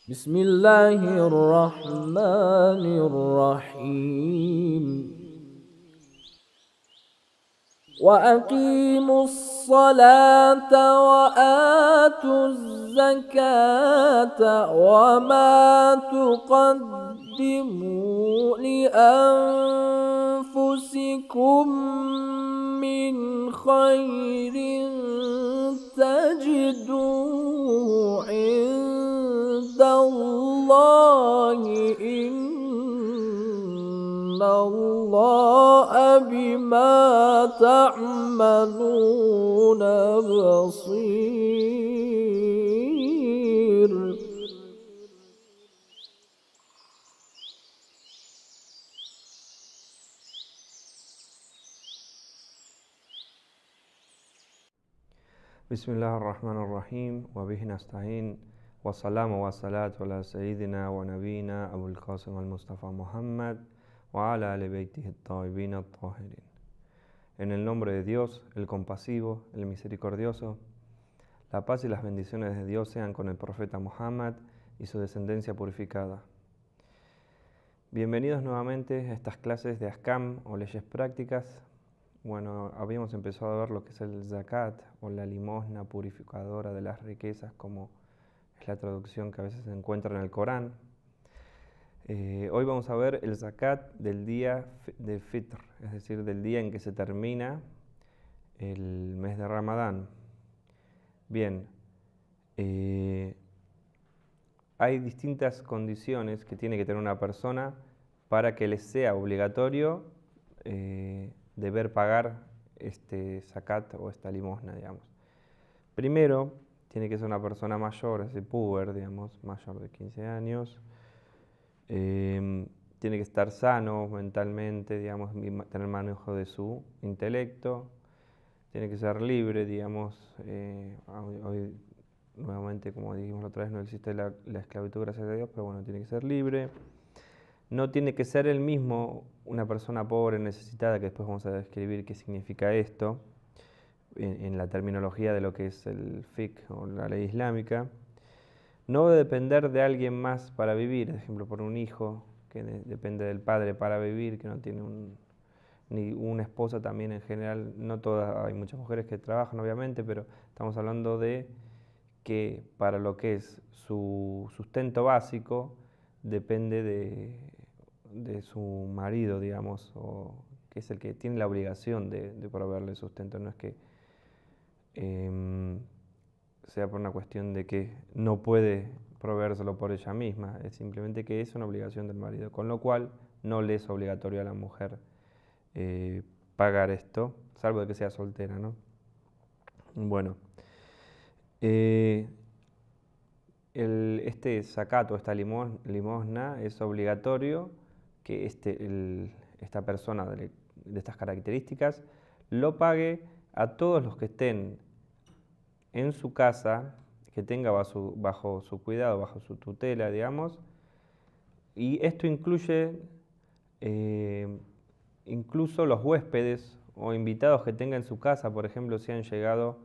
بسم الله الرحمن الرحيم وأقيموا الصلاة وآتوا الزكاة وما تقدموا لأنفسكم من خير تجدوه عند الله إن الله بما تعملون بصير. بسم الله الرحمن الرحيم وبه نستعين والسلام والصلاة على سيدنا ونبينا أبو القاسم المصطفى محمد وعلى آل بيته الطيبين الطاهرين. En el nombre de Dios, el compasivo, el misericordioso, la paz y las bendiciones de Dios sean con el profeta Muhammad y su descendencia purificada. Bienvenidos nuevamente a estas clases de Ahkam o leyes prácticas. Bueno, habíamos empezado a ver lo que es el zakat o la limosna purificadora de las riquezas, como es la traducción que a veces se encuentra en el Corán. Hoy vamos a ver el zakat del día de Fitr, es decir, del día en que se termina el mes de Ramadán. Bien, hay distintas condiciones que tiene que tener una persona para que le sea obligatorio deber pagar este zakat o esta limosna, digamos. Primero, tiene que ser una persona mayor, es decir, puber, digamos, mayor de 15 años. Tiene que estar sano mentalmente, digamos, y tener manejo de su intelecto. Tiene que ser libre, digamos. Hoy, nuevamente, como dijimos la otra vez, no existe la esclavitud, gracias a Dios, pero bueno, tiene que ser libre. No tiene que ser el mismo una persona pobre, necesitada, que después vamos a describir qué significa esto en la terminología de lo que es el fiqh o la ley islámica. No debe depender de alguien más para vivir, por ejemplo, por un hijo que depende del padre para vivir, que no tiene ni una esposa también en general. No todas, hay muchas mujeres que trabajan obviamente, pero estamos hablando de que para lo que es su sustento básico depende de su marido, digamos, o que es el que tiene la obligación de proveerle sustento. No es que sea por una cuestión de que no puede proveérselo por ella misma, es simplemente que es una obligación del marido, con lo cual no le es obligatorio a la mujer pagar esto, salvo de que sea soltera, ¿no? Bueno, este zakat o esta limosna es obligatorio que esta persona de estas características lo pague a todos los que estén en su casa, que tenga bajo su cuidado, bajo su tutela, digamos, y esto incluye incluso los huéspedes o invitados que tenga en su casa, por ejemplo, si han llegado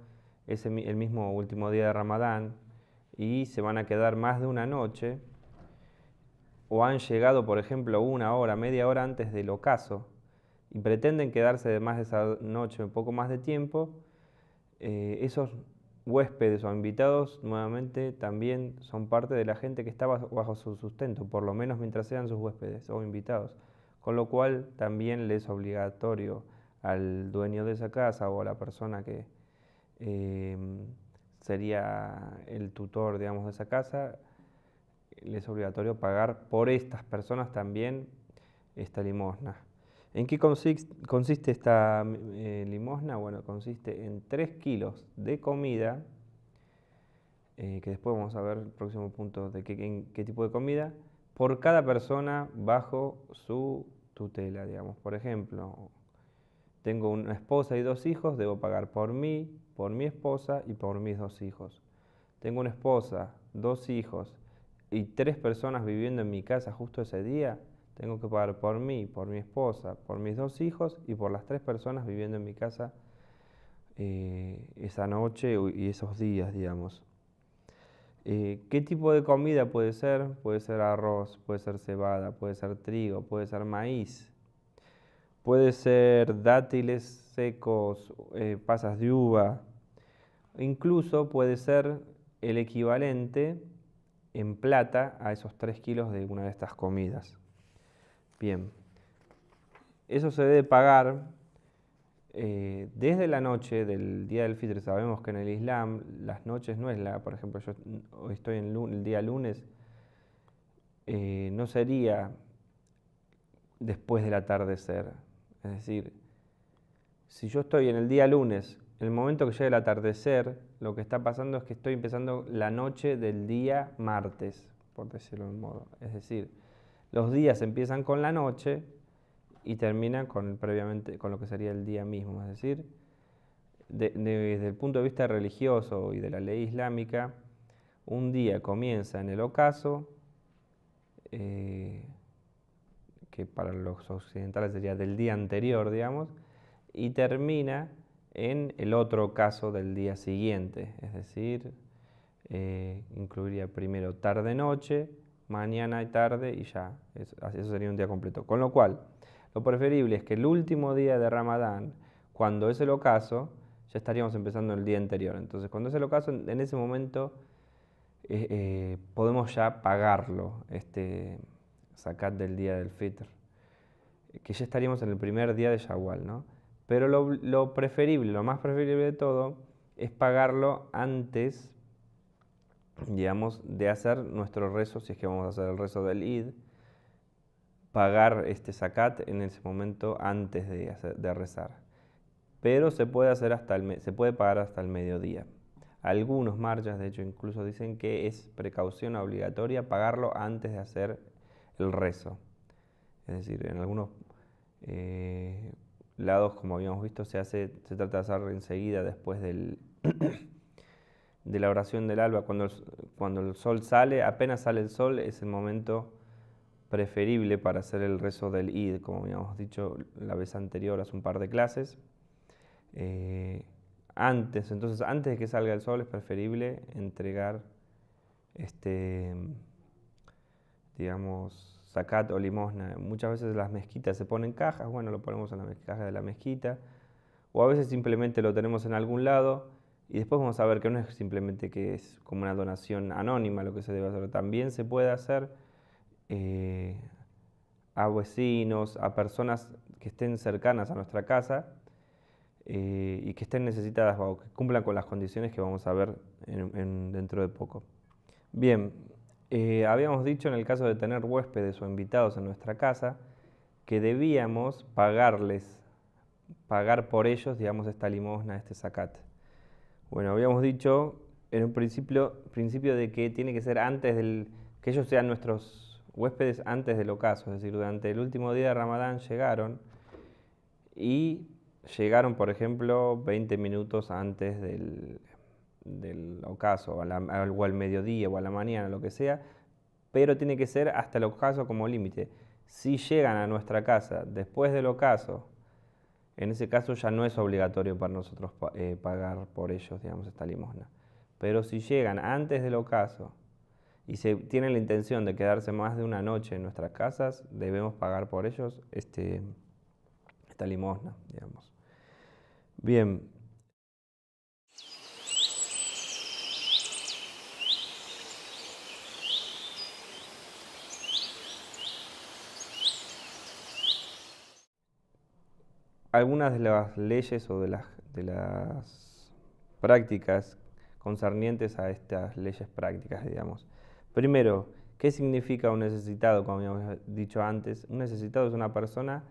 el mismo último día de Ramadán y se van a quedar más de una noche, o han llegado, por ejemplo, una hora, media hora antes del ocaso, y pretenden quedarse más de esa noche, un poco más de tiempo, esos huéspedes o invitados nuevamente también son parte de la gente que está bajo su sustento, por lo menos mientras sean sus huéspedes o invitados, con lo cual también le es obligatorio al dueño de esa casa o a la persona que sería el tutor, digamos, de esa casa, le es obligatorio pagar por estas personas también esta limosna. ¿En qué consiste esta limosna? Bueno, consiste en 3 kilos de comida, que después vamos a ver el próximo punto de qué tipo de comida, por cada persona bajo su tutela, digamos. Por ejemplo, tengo una esposa y 2 hijos, debo pagar por mí, por mi esposa y por mis 2 hijos. Tengo una esposa, 2 hijos y 3 personas viviendo en mi casa justo ese día, tengo que pagar por mí, por mi esposa, por mis 2 hijos y por las 3 personas viviendo en mi casa esa noche y esos días, digamos. ¿Qué tipo de comida puede ser? Puede ser arroz, puede ser cebada, puede ser trigo, puede ser maíz, puede ser dátiles secos, pasas de uva, incluso puede ser el equivalente en plata a esos 3 kilos de una de estas comidas. Bien, eso se debe pagar desde la noche del día del Fitr. Sabemos que en el Islam las noches no es por ejemplo, yo hoy estoy en el día lunes, no sería después del atardecer. Es decir, si yo estoy en el día lunes, en el momento que llegue el atardecer, lo que está pasando es que estoy empezando la noche del día martes, por decirlo de un modo. Es decir, los días empiezan con la noche y terminan previamente con lo que sería el día mismo. Es decir, desde el punto de vista religioso y de la ley islámica, un día comienza en el ocaso, que para los occidentales sería del día anterior, digamos, y termina en el otro ocaso del día siguiente, es decir, incluiría primero tarde-noche, mañana y tarde y ya, eso sería un día completo. Con lo cual, lo preferible es que el último día de Ramadán, cuando es el ocaso, ya estaríamos empezando el día anterior. Entonces, cuando es el ocaso, en ese momento podemos ya pagarlo, este zakat del día del Fitr, que ya estaríamos en el primer día de Shawwal, ¿no? Pero lo preferible, lo más preferible de todo, es pagarlo antes, digamos, de hacer nuestro rezo, si es que vamos a hacer el rezo del Eid, pagar este zakat en ese momento antes de rezar. Pero se puede hacer se puede pagar hasta el mediodía. Algunos marjas, de hecho, incluso dicen que es precaución obligatoria pagarlo antes de hacer el rezo. Es decir, en algunos lados, como habíamos visto, se trata de hacer enseguida después de la oración del alba, cuando el sol sale, apenas sale el sol, es el momento preferible para hacer el rezo del Eid, como habíamos dicho la vez anterior, hace un par de clases. Entonces antes de que salga el sol es preferible entregar digamos, zakat o limosna. Muchas veces las mezquitas se ponen cajas, bueno, lo ponemos en la caja de la mezquita, o a veces simplemente lo tenemos en algún lado y después vamos a ver que no es simplemente que es como una donación anónima lo que se debe hacer, también se puede hacer a vecinos, a personas que estén cercanas a nuestra casa y que estén necesitadas o que cumplan con las condiciones que vamos a ver dentro de poco. Bien, habíamos dicho en el caso de tener huéspedes o invitados en nuestra casa que debíamos pagar por ellos, digamos, esta limosna, este zakat. Bueno, habíamos dicho en un principio de que tiene que ser que ellos sean nuestros huéspedes antes del ocaso, es decir, durante el último día de Ramadán llegaron, por ejemplo, 20 minutos antes del ocaso, o al mediodía o a la mañana, lo que sea, pero tiene que ser hasta el ocaso como límite. Si llegan a nuestra casa después del ocaso, en ese caso ya no es obligatorio para nosotros pagar por ellos, digamos, esta limosna. Pero si llegan antes del ocaso y tienen la intención de quedarse más de una noche en nuestras casas, debemos pagar por ellos esta limosna, digamos. Bien. Algunas de las leyes o de las prácticas concernientes a estas leyes prácticas, digamos. Primero, ¿qué significa un necesitado? Como habíamos dicho antes, un necesitado es una persona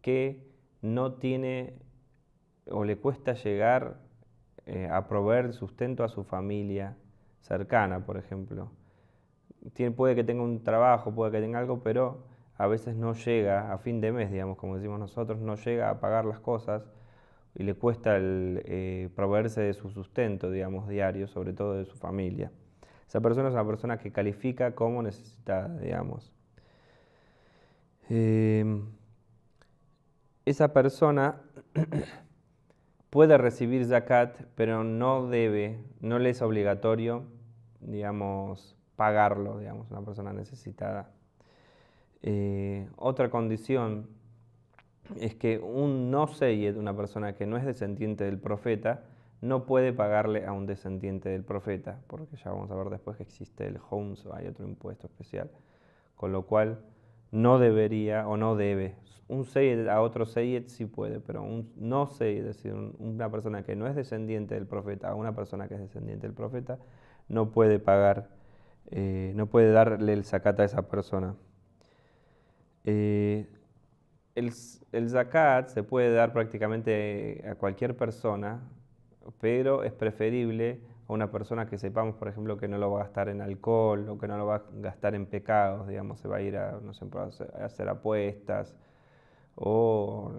que no tiene o le cuesta llegar a proveer sustento a su familia cercana, por ejemplo. Puede que tenga un trabajo, puede que tenga algo, pero a veces no llega a fin de mes, digamos, como decimos nosotros, no llega a pagar las cosas y le cuesta proveerse de su sustento, digamos, diario, sobre todo de su familia. Esa persona es una persona que califica como necesitada, digamos. Esa persona puede recibir zakat, pero no le es obligatorio digamos, pagarlo, digamos, una persona necesitada. Otra condición es que un no seyyed, una persona que no es descendiente del profeta, no puede pagarle a un descendiente del profeta, porque ya vamos a ver después que existe el homs, o hay otro impuesto especial, con lo cual no debería o no debe. Un seyyed a otro seyyed sí puede, pero un no seyyed, es decir, una persona que no es descendiente del profeta a una persona que es descendiente del profeta, no puede pagar, no puede darle el zakat a esa persona. Eh, el zakat se puede dar prácticamente a cualquier persona, pero es preferible a una persona que sepamos, por ejemplo, que no lo va a gastar en alcohol o que no lo va a gastar en pecados, digamos, se va a ir a, no sé, a hacer apuestas o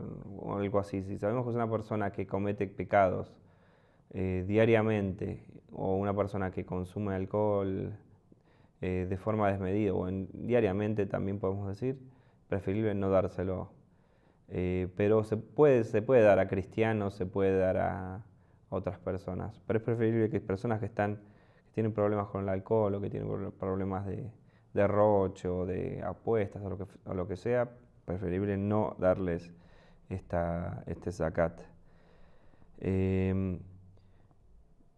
algo así. Si sabemos que es una persona que comete pecados diariamente o una persona que consume alcohol de forma desmedida o diariamente también podemos decir, preferible no dárselo. Pero se puede dar a cristianos, se puede dar a otras personas, pero es preferible que personas que tienen problemas con el alcohol o que tienen problemas de derroche o de apuestas o lo que sea, preferible no darles este zakat.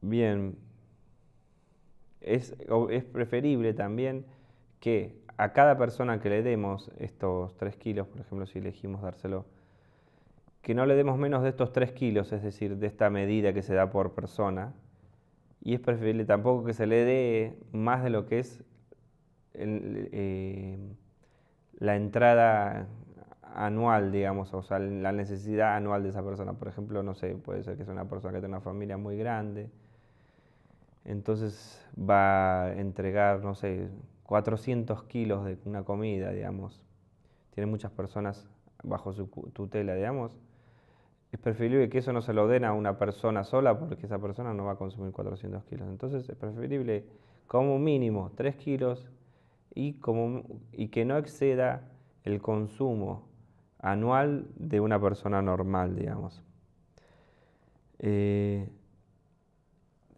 Bien, es preferible también que a cada persona que le demos estos 3 kilos, por ejemplo, si elegimos dárselo, que no le demos menos de estos 3 kilos, es decir, de esta medida que se da por persona, y es preferible tampoco que se le dé más de lo que es la entrada anual, digamos, o sea, la necesidad anual de esa persona. Por ejemplo, no sé, puede ser que sea una persona que tenga una familia muy grande, entonces va a entregar, no sé, 400 kilos de una comida, digamos. Tiene muchas personas bajo su tutela, digamos. Es preferible que eso no se lo den a una persona sola porque esa persona no va a consumir 400 kilos. Entonces es preferible como mínimo 3 kilos y que no exceda el consumo anual de una persona normal, digamos.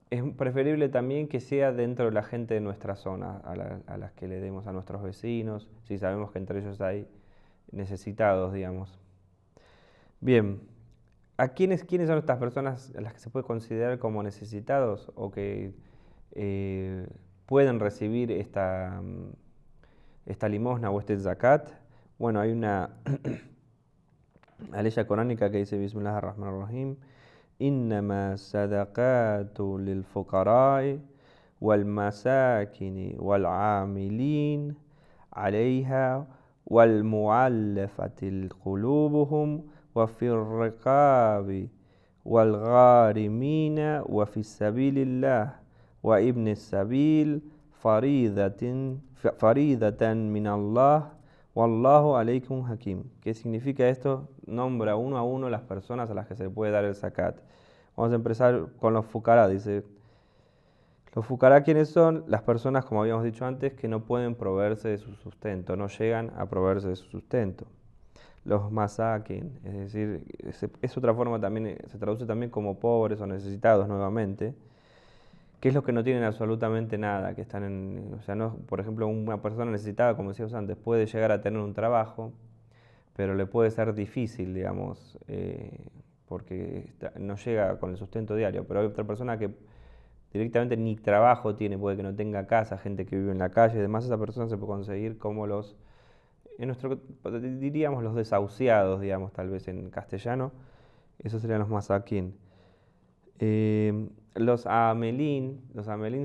Es preferible también que sea dentro de la gente de nuestra zona, a las que le demos a nuestros vecinos, si sabemos que entre ellos hay necesitados, digamos. Bien, quiénes son estas personas a las que se puede considerar como necesitados o que pueden recibir esta limosna o este zakat? Bueno, hay una aleya coránica que dice Bismillah ar-Rahman ar-Rahim: إنما الصدقات للفقراء والمساكين والعاملين عليها والمؤلفة قلوبهم وفي الرقاب والغارمين وفي سبيل الله وابن السبيل فريضة من الله Wallahu alaykum hakim. ¿Qué significa esto? Nombra uno a uno las personas a las que se puede dar el zakat. Vamos a empezar con los fukará. Dice, los fukará, ¿quiénes son? Las personas, como habíamos dicho antes, que no pueden proveerse de su sustento, no llegan a proveerse de su sustento. Los masakin, es decir, es otra forma también, se traduce también como pobres o necesitados nuevamente. ¿Qué es lo que no tienen absolutamente nada? Que están o sea, no, por ejemplo, una persona necesitada, como decíamos antes, puede llegar a tener un trabajo, pero le puede ser difícil, digamos, porque no llega con el sustento diario. Pero hay otra persona que directamente ni trabajo tiene, puede que no tenga casa, gente que vive en la calle, además esa persona se puede conseguir como diríamos los desahuciados, digamos, tal vez en castellano, esos serían los masakin. Los amelín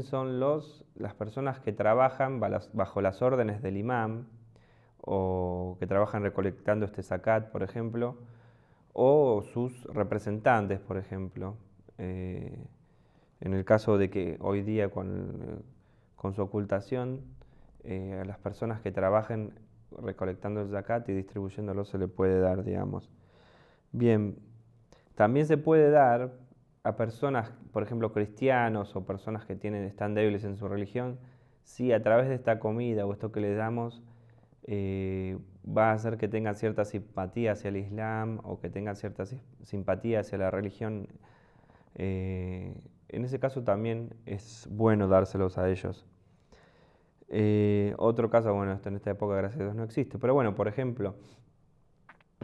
son las personas que trabajan bajo las órdenes del imam o que trabajan recolectando este zakat, por ejemplo, o sus representantes, por ejemplo. En el caso de que hoy día con su ocultación, a las personas que trabajen recolectando el zakat y distribuyéndolo se le puede dar, digamos. Bien, también se puede dar a personas, por ejemplo, cristianos o personas que están débiles en su religión, si a través de esta comida o esto que les damos va a hacer que tengan cierta simpatía hacia el Islam o que tengan cierta simpatía hacia la religión en ese caso también es bueno dárselos a ellos. Otro caso, bueno, esto en esta época gracias a Dios no existe, pero bueno, por ejemplo,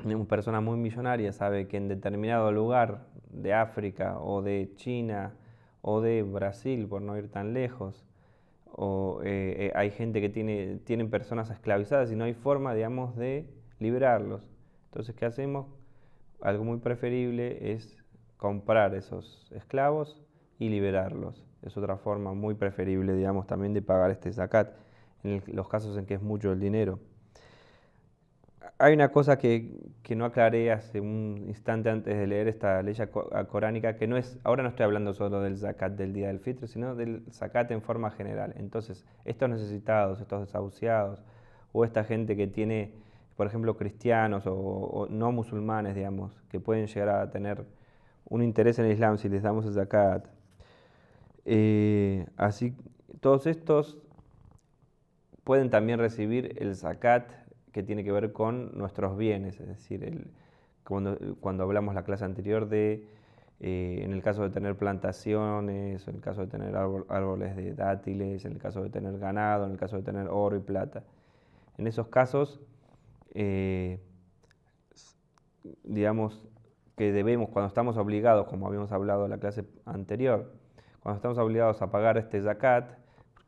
una persona muy millonaria sabe que en determinado lugar de África o de China o de Brasil, por no ir tan lejos, hay gente que tienen personas esclavizadas y no hay forma, digamos, de liberarlos. Entonces, ¿qué hacemos? Algo muy preferible es comprar esos esclavos y liberarlos. Es otra forma muy preferible, digamos, también de pagar este zakat, en los casos en que es mucho el dinero. Hay una cosa que no aclaré hace un instante antes de leer esta ley coránica, que no es, ahora no estoy hablando solo del zakat del Día del Fitr, sino del zakat en forma general. Entonces, estos necesitados, estos desahuciados, o esta gente que tiene, por ejemplo, cristianos o no musulmanes, digamos, que pueden llegar a tener un interés en el Islam si les damos el zakat. Así, todos estos pueden también recibir el zakat que tiene que ver con nuestros bienes, es decir, cuando hablamos la clase anterior de, en el caso de tener plantaciones, en el caso de tener árboles de dátiles, en el caso de tener ganado, en el caso de tener oro y plata. En esos casos, digamos que debemos, cuando estamos obligados, como habíamos hablado en la clase anterior, cuando estamos obligados a pagar este zakat,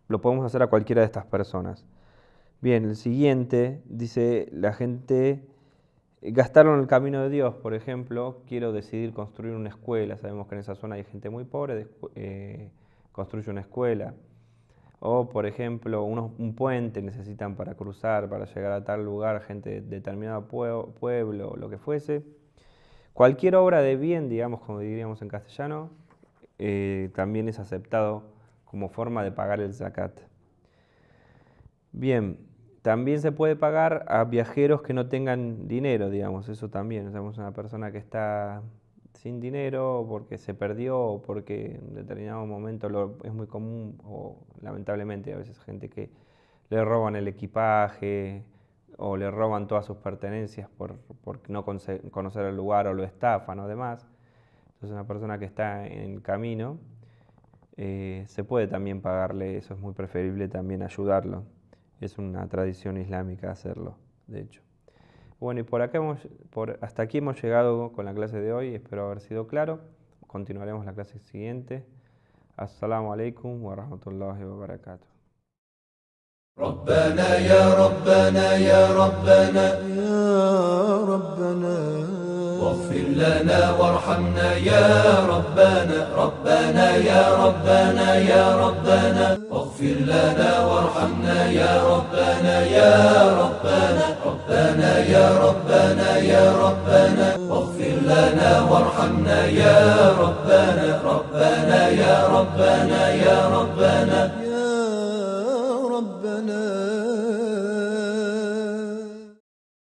lo podemos hacer a cualquiera de estas personas. Bien, el siguiente dice, la gente gastaron en el camino de Dios, por ejemplo, quiero decidir construir una escuela, sabemos que en esa zona hay gente muy pobre, construye una escuela, o por ejemplo, un puente necesitan para cruzar, para llegar a tal lugar, gente de determinado pueblo, o lo que fuese. Cualquier obra de bien, digamos, como diríamos en castellano, también es aceptado como forma de pagar el zakat. Bien, también se puede pagar a viajeros que no tengan dinero, digamos, eso también. Tenemos una persona que está sin dinero porque se perdió o porque en determinado momento es muy común, o lamentablemente a veces gente que le roban el equipaje o le roban todas sus pertenencias por no conocer el lugar o lo estafan o demás. Entonces una persona que está en el camino, se puede también pagarle, eso es muy preferible también ayudarlo. Es una tradición islámica hacerlo, de hecho. Bueno, y hasta aquí hemos llegado con la clase de hoy, espero haber sido claro. Continuaremos la clase siguiente. Assalamu alaikum wa rahmatullahi wa barakatuh. ربنا يا ربنا يا ربنا يا ربنا واغفر لنا وارحمنا يا ربنا ربنا يا ربنا يا ربنا واغفر لنا وارحمنا يا ربنا يا ربنا ربنا يا ربنا يا ربنا واغفر لنا وارحمنا يا ربنا ربنا يا ربنا يا ربنا